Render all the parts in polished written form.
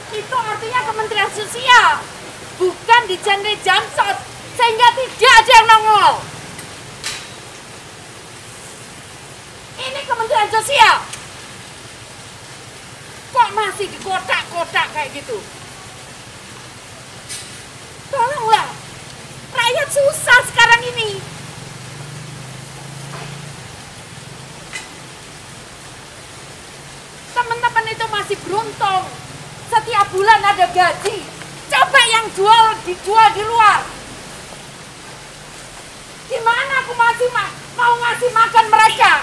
Itu artinya Kementerian Sosial, bukan di genre Jamsos, sehingga tidak ada yang nongol. Ini Kementerian Sosial. Kok masih di kotak-kotak kayak gitu? Tolonglah, rakyat susah sekarang ini. Teman-teman itu masih beruntung, setiap bulan ada gaji. Coba yang dijual di luar. Gimana aku masih mau ngasih makan mereka?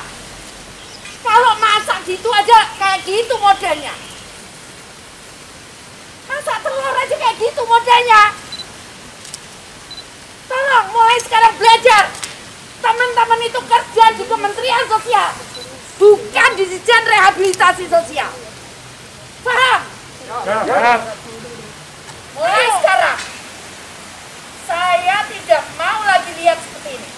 Kalau masak gitu aja kayak gitu modelnya. Masak telur aja kayak gitu modelnya. Tolong mulai sekarang belajar. Teman-teman itu kerja di Kementerian Sosial, bukan di Dijen Rehabilitasi Sosial. Paham? Ya. Mulai sekarang, saya tidak mau lagi lihat seperti ini.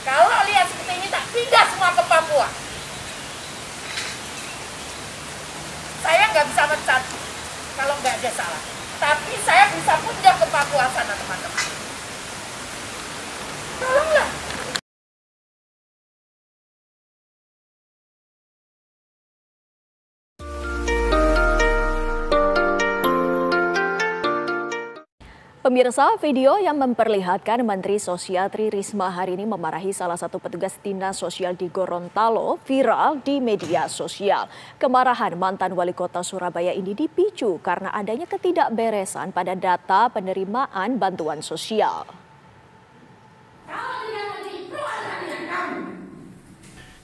Kalau lihat seperti ini, tak pindah semua ke Papua. Saya nggak bisa mencat kalau nggak ada salah. Tapi saya bisa pindah ke Papua sana, teman-teman. Tolonglah. Pemirsa, video yang memperlihatkan Menteri Sosial Tri Risma hari ini memarahi salah satu petugas dinas sosial di Gorontalo viral di media sosial. Kemarahan mantan wali kota Surabaya ini dipicu karena adanya ketidakberesan pada data penerimaan bantuan sosial.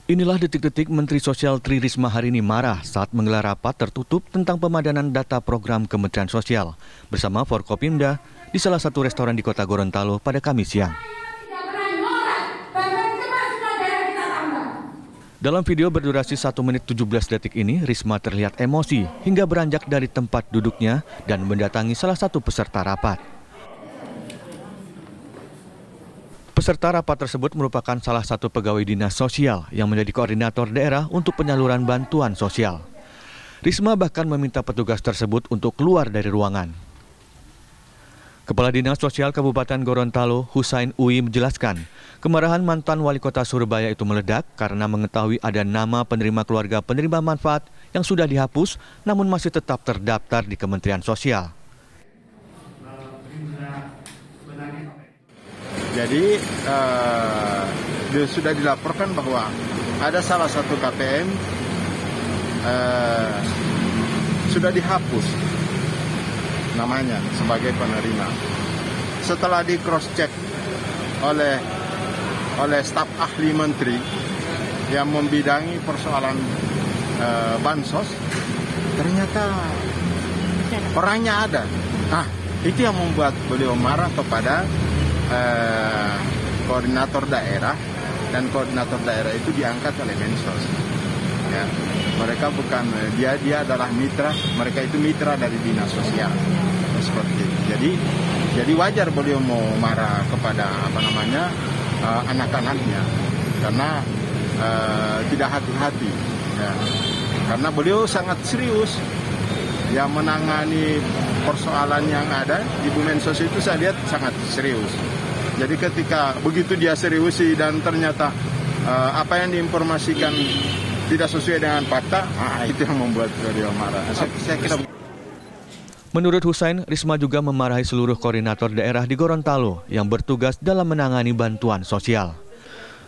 Inilah detik-detik Menteri Sosial Tri Risma hari ini marah saat menggelar rapat tertutup tentang pemadanan data program Kementerian Sosial bersama Forkopimda di salah satu restoran di kota Gorontalo pada Kamis siang. Dalam video berdurasi 1 menit 17 detik ini, Risma terlihat emosi hingga beranjak dari tempat duduknya dan mendatangi salah satu peserta rapat. Peserta rapat tersebut merupakan salah satu pegawai dinas sosial yang menjadi koordinator daerah untuk penyaluran bantuan sosial. Risma bahkan meminta petugas tersebut untuk keluar dari ruangan. Kepala Dinas Sosial Kabupaten Gorontalo, Husain Uwi menjelaskan, kemarahan mantan wali kota Surabaya itu meledak karena mengetahui ada nama penerima keluarga penerima manfaat yang sudah dihapus namun masih tetap terdaftar di Kementerian Sosial. Jadi sudah dilaporkan bahwa ada salah satu KPM sudah dihapus namanya sebagai penerima. Setelah di cross check oleh staf ahli menteri yang membidangi persoalan bansos, ternyata orangnya ada. Nah, itu yang membuat beliau marah kepada koordinator daerah, dan koordinator daerah itu diangkat oleh Mensos. Ya, mereka bukan dia adalah mitra, mereka itu mitra dari dinas sosial. Seperti itu. Jadi wajar beliau mau marah kepada anak-anaknya karena tidak hati-hati. Ya. Karena beliau sangat serius yang menangani persoalan yang ada di Bu Mensos itu, saya lihat sangat serius. Jadi ketika begitu dia seriusi dan ternyata apa yang diinformasikan tidak sesuai dengan fakta, itu yang membuat beliau marah. Saya kira. Menurut Husain, Risma juga memarahi seluruh koordinator daerah di Gorontalo yang bertugas dalam menangani bantuan sosial.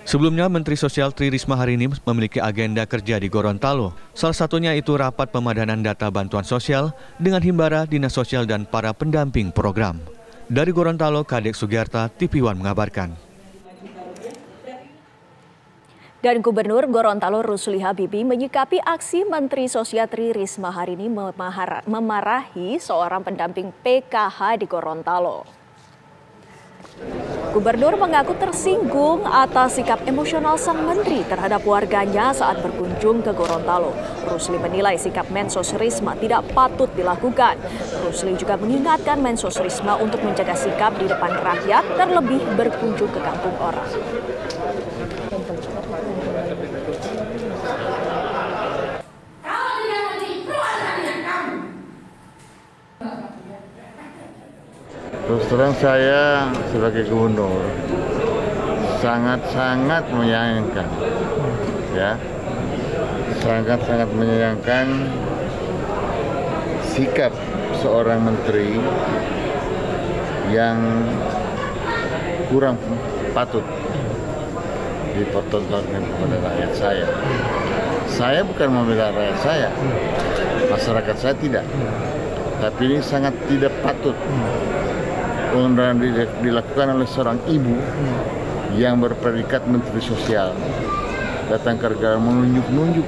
Sebelumnya, Menteri Sosial Tri Risma hari ini memiliki agenda kerja di Gorontalo. Salah satunya itu rapat pemadanan data bantuan sosial dengan Himbara, Dinas Sosial, dan para pendamping program. Dari Gorontalo, Kadek Sugiarta, TV One mengabarkan. Dan Gubernur Gorontalo Rusli Habibie menyikapi aksi Menteri Sosial Tri Risma hari ini memarahi seorang pendamping PKH di Gorontalo. Gubernur mengaku tersinggung atas sikap emosional sang menteri terhadap warganya saat berkunjung ke Gorontalo. Rusli menilai sikap Mensos Risma tidak patut dilakukan. Rusli juga mengingatkan Mensos Risma untuk menjaga sikap di depan rakyat, terlebih berkunjung ke kampung orang. terang saya sebagai gubernur sangat-sangat menyayangkan, ya, sangat-sangat menyayangkan sikap seorang menteri yang kurang patut dipertontonkan kepada rakyat saya. Saya bukan membela rakyat saya, masyarakat saya tidak. Tapi ini sangat tidak patut dilakukan oleh seorang ibu yang berpredikat Menteri Sosial. Datang ke negara menunjuk-nunjuk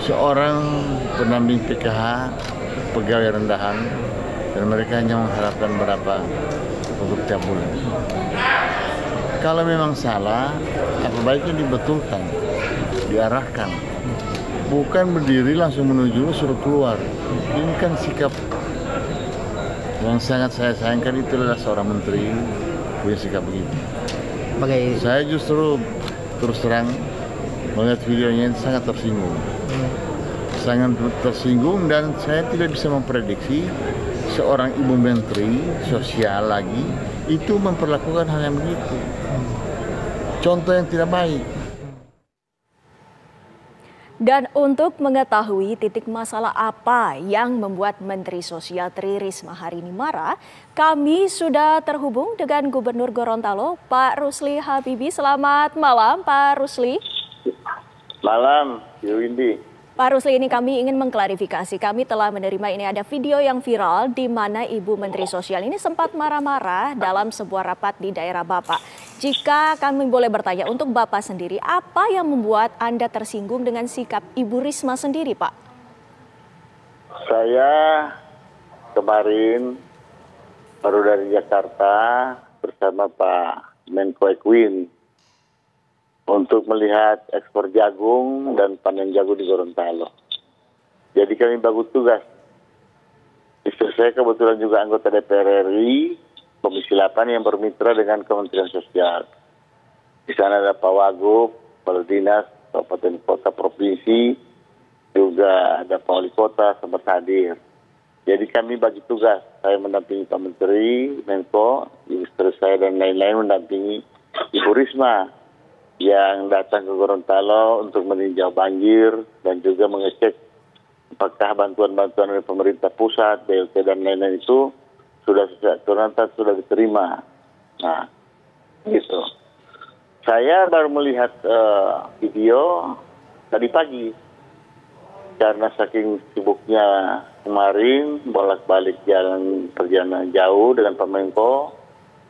seorang pendamping PKH, pegawai rendahan, dan mereka hanya mengharapkan berapa untuk tiap bulan. Kalau memang salah, apa baiknya dibetulkan, diarahkan. Bukan berdiri langsung menuju suruh keluar. Ini kan sikap yang sangat saya sayangkan. Itu adalah seorang menteri punya sikap begitu. Saya justru terus terang melihat videonya sangat tersinggung. Sangat tersinggung, dan saya tidak bisa memprediksi seorang ibu menteri sosial lagi itu memperlakukan hal yang begitu. Contoh yang tidak baik. Dan untuk mengetahui titik masalah apa yang membuat Menteri Sosial Tri Risma hari ini marah, kami sudah terhubung dengan Gubernur Gorontalo, Pak Rusli Habibie. Selamat malam, Pak Rusli. Malam, Ibu Windy. Pak Rusli, ini kami ingin mengklarifikasi. Kami telah menerima ini ada video yang viral di mana Ibu Menteri Sosial ini sempat marah-marah dalam sebuah rapat di daerah Bapak. Jika kami boleh bertanya, untuk Bapak sendiri, apa yang membuat Anda tersinggung dengan sikap Ibu Risma sendiri, Pak? Saya kemarin baru dari Jakarta bersama Pak Menko Ekwin untuk melihat ekspor jagung dan panen jagung di Gorontalo. Jadi kami bagi tugas. Istri saya kebetulan juga anggota DPR RI, Komisi 8 yang bermitra dengan Kementerian Sosial. Di sana ada Pak Wagub, Kepala Dinas, Kabupaten Kota Provinsi, juga ada Pak Wali Kota sempat hadir. Jadi kami bagi tugas. Saya mendampingi Pak Menteri, Menko, istri saya dan lain-lain mendampingi Ibu Risma yang datang ke Gorontalo untuk meninjau banjir dan juga mengecek apakah bantuan-bantuan dari pemerintah pusat, BLT dan lain-lain itu sudah diterima. Nah, gitu. Saya baru melihat video tadi pagi karena saking sibuknya kemarin bolak-balik jalan perjalanan jauh dengan Pak Menko,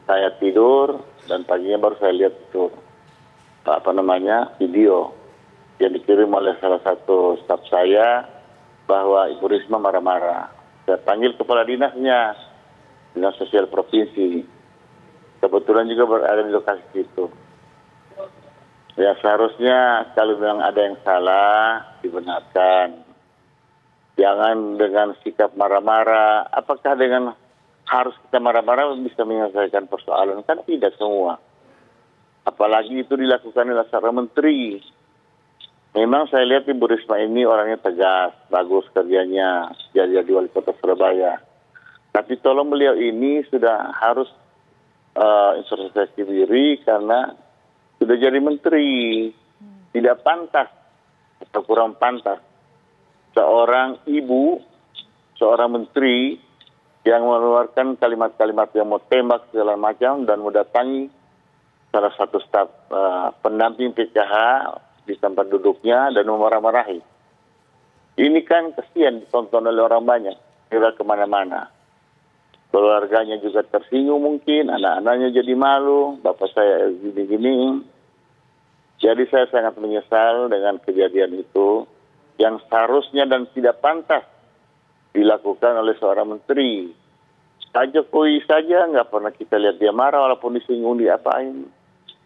saya tidur dan paginya baru saya lihat itu video yang dikirim oleh salah satu staf saya bahwa Ibu Risma marah-marah. Saya panggil kepala dinasnya, Dinas Sosial Provinsi. Kebetulan juga berada di lokasi itu. Ya seharusnya kalau memang ada yang salah dibenarkan. Jangan dengan sikap marah-marah. Apakah dengan harus kita marah-marah bisa menyelesaikan persoalan? Kan tidak semua. Apalagi itu dilakukan oleh seorang menteri. Memang saya lihat Ibu Risma ini orangnya tegas, bagus kerjanya, jadi wali kota Surabaya. Tapi tolong beliau ini sudah harus introspeksi diri karena sudah jadi menteri. Tidak pantas atau kurang pantas seorang ibu, seorang menteri yang mengeluarkan kalimat-kalimat yang mau tembak segala macam dan mendatangi salah satu staf pendamping PKH di tempat duduknya dan memarah-marahi. Ini kan kesian ditonton oleh orang banyak, kira kemana-mana. Keluarganya juga tersinggung mungkin, anak-anaknya jadi malu, bapak saya gini-gini. Jadi saya sangat menyesal dengan kejadian itu yang seharusnya dan tidak pantas dilakukan oleh seorang menteri. Pak Jokowi saja nggak pernah kita lihat dia marah walaupun disinggung diapain.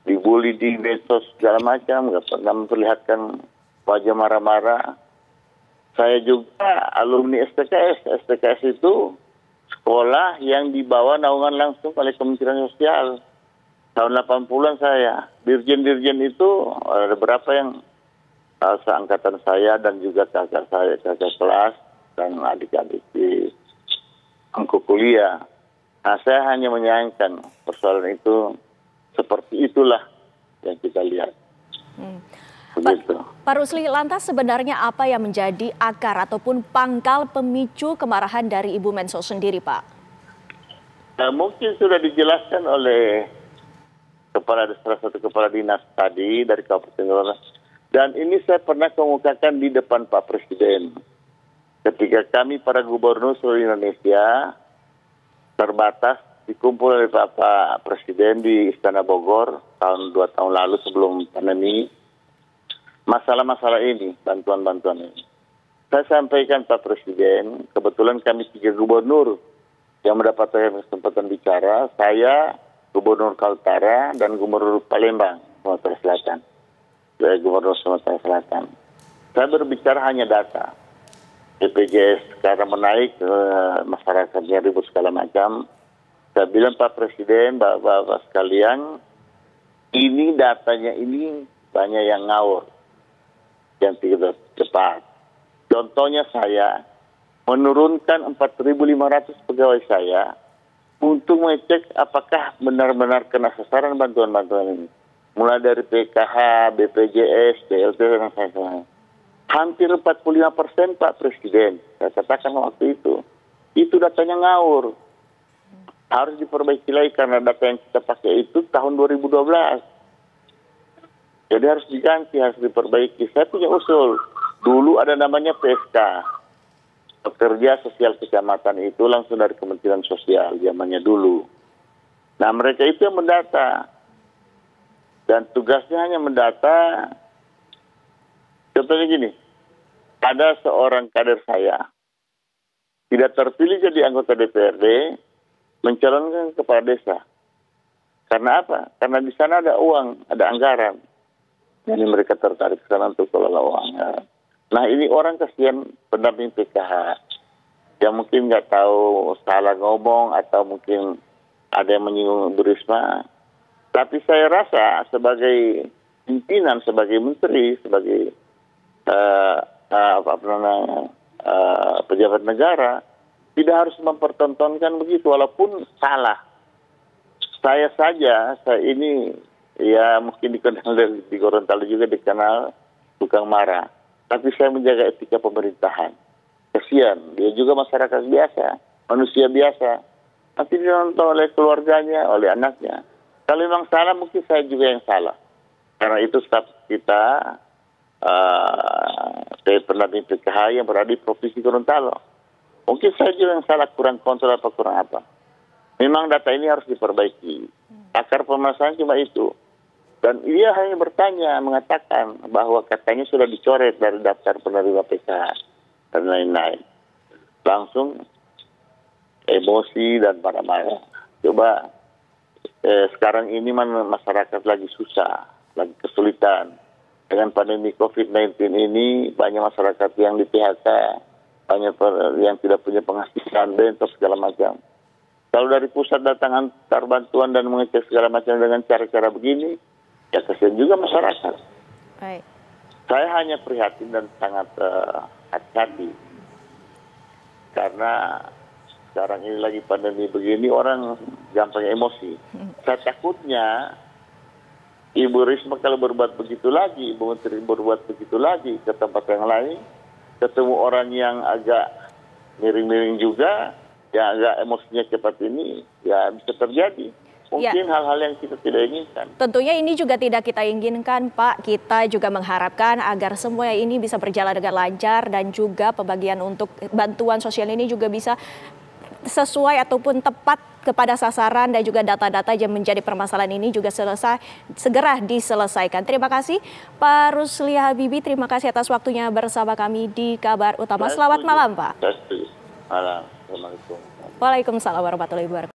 Dibully di medsos segala macam, nggak pernah memperlihatkan wajah marah-marah. Saya juga alumni STKS. STKS itu sekolah yang dibawa naungan langsung oleh Kementerian Sosial. Tahun 80-an saya. Dirjen-dirjen itu ada beberapa yang seangkatan saya dan juga kakak saya, kakak kelas dan adik-adik di bangku kuliah. Nah, saya hanya menyayangkan persoalan itu seperti itulah yang kita lihat. Begitu. Pak Rusli, lantas sebenarnya apa yang menjadi akar ataupun pangkal pemicu kemarahan dari Ibu Menso sendiri, Pak? Mungkin sudah dijelaskan oleh salah satu kepala dinas tadi dari Kabupaten Gorontal. Dan ini saya pernah kemukakan di depan Pak Presiden. Ketika kami para gubernur seluruh Indonesia terbatas dikumpul oleh Bapak Presiden di Istana Bogor 2 tahun lalu sebelum pandemi. Masalah-masalah ini, bantuan-bantuan ini. Saya sampaikan Pak Presiden, kebetulan kami 3 gubernur yang mendapatkan kesempatan bicara, saya, Gubernur Kaltara, dan Gubernur Palembang, Sumatera Selatan. Saya Gubernur Sumatera Selatan. Saya berbicara hanya data. BPJS sekarang menaik, masyarakatnya ribut segala macam. Saya bilang Pak Presiden, Bapak-Bapak sekalian, ini datanya ini banyak yang ngawur, yang tidak tepat. Contohnya saya menurunkan 4.500 pegawai saya untuk mengecek apakah benar-benar kena sasaran bantuan-bantuan ini. Mulai dari PKH, BPJS, BLT, dan lain-lain. Hampir 45% Pak Presiden, saya katakan waktu itu datanya ngawur. Harus diperbaiki lagi karena data yang kita pakai itu tahun 2012. Jadi harus diganti, harus diperbaiki. Saya punya usul. Dulu ada namanya PSK. Pekerja Sosial Kecamatan itu langsung dari Kementerian Sosial zamannya dulu. Nah mereka itu yang mendata. Dan tugasnya hanya mendata. Contohnya gini, ada seorang kader saya tidak terpilih jadi anggota DPRD, mencalonkan kepala desa. Karena apa? Karena di sana ada uang, ada anggaran. Jadi mereka tertarik ke sana untuk kelola uang. Nah ini orang kasihan pendamping PKH yang mungkin nggak tahu salah ngomong atau mungkin ada yang menyinggung Bu Risma. Tapi saya rasa sebagai pimpinan, sebagai menteri, sebagai pejabat negara tidak harus mempertontonkan begitu walaupun salah. Saya ini ya mungkin dikenal di Gorontalo juga dikenal tukang marah. Tapi saya menjaga etika pemerintahan. Kasihan, dia juga masyarakat biasa, manusia biasa. Nanti dinonton oleh keluarganya, oleh anaknya. Kalau memang salah mungkin saya juga yang salah. Karena itu staf kita saya pernah di PKH yang berada di Provinsi Gorontalo. Mungkin saya juga yang salah, kurang kontrol apa kurang apa. Memang data ini harus diperbaiki. Akar permasalahan cuma itu. Dan dia hanya bertanya, mengatakan bahwa katanya sudah dicoret dari daftar penerima PKH dan lain-lain. Langsung emosi dan marah-marah. Coba sekarang ini masyarakat lagi susah, lagi kesulitan. Dengan pandemi COVID-19 ini banyak masyarakat yang di PHK, banyak yang tidak punya penghasilan, bentor segala macam. Kalau dari pusat datang antar bantuan dan mengecek segala macam dengan cara-cara begini, ya kasihan juga masyarakat. Baik. Saya hanya prihatin dan sangat hati-hati. Karena sekarang ini lagi pandemi begini, orang gampang emosi. Saya takutnya Ibu Risma kalau berbuat begitu lagi, Ibu Menteri berbuat begitu lagi ke tempat yang lain, ketemu orang yang agak miring-miring juga, yang agak emosinya cepat ini, ya bisa terjadi. Mungkin hal-hal yang kita tidak inginkan. Tentunya ini juga tidak kita inginkan, Pak. Kita juga mengharapkan agar semua ini bisa berjalan dengan lancar dan juga pembagian untuk bantuan sosial ini juga bisa sesuai ataupun tepat kepada sasaran dan juga data-data yang menjadi permasalahan ini juga segera diselesaikan. Terima kasih Pak Rusli Habibie, terima kasih atas waktunya bersama kami di Kabar Utama. Selamat malam Pak. Malam. Assalamualaikum. Waalaikumsalam warahmatullahi wabarakatuh.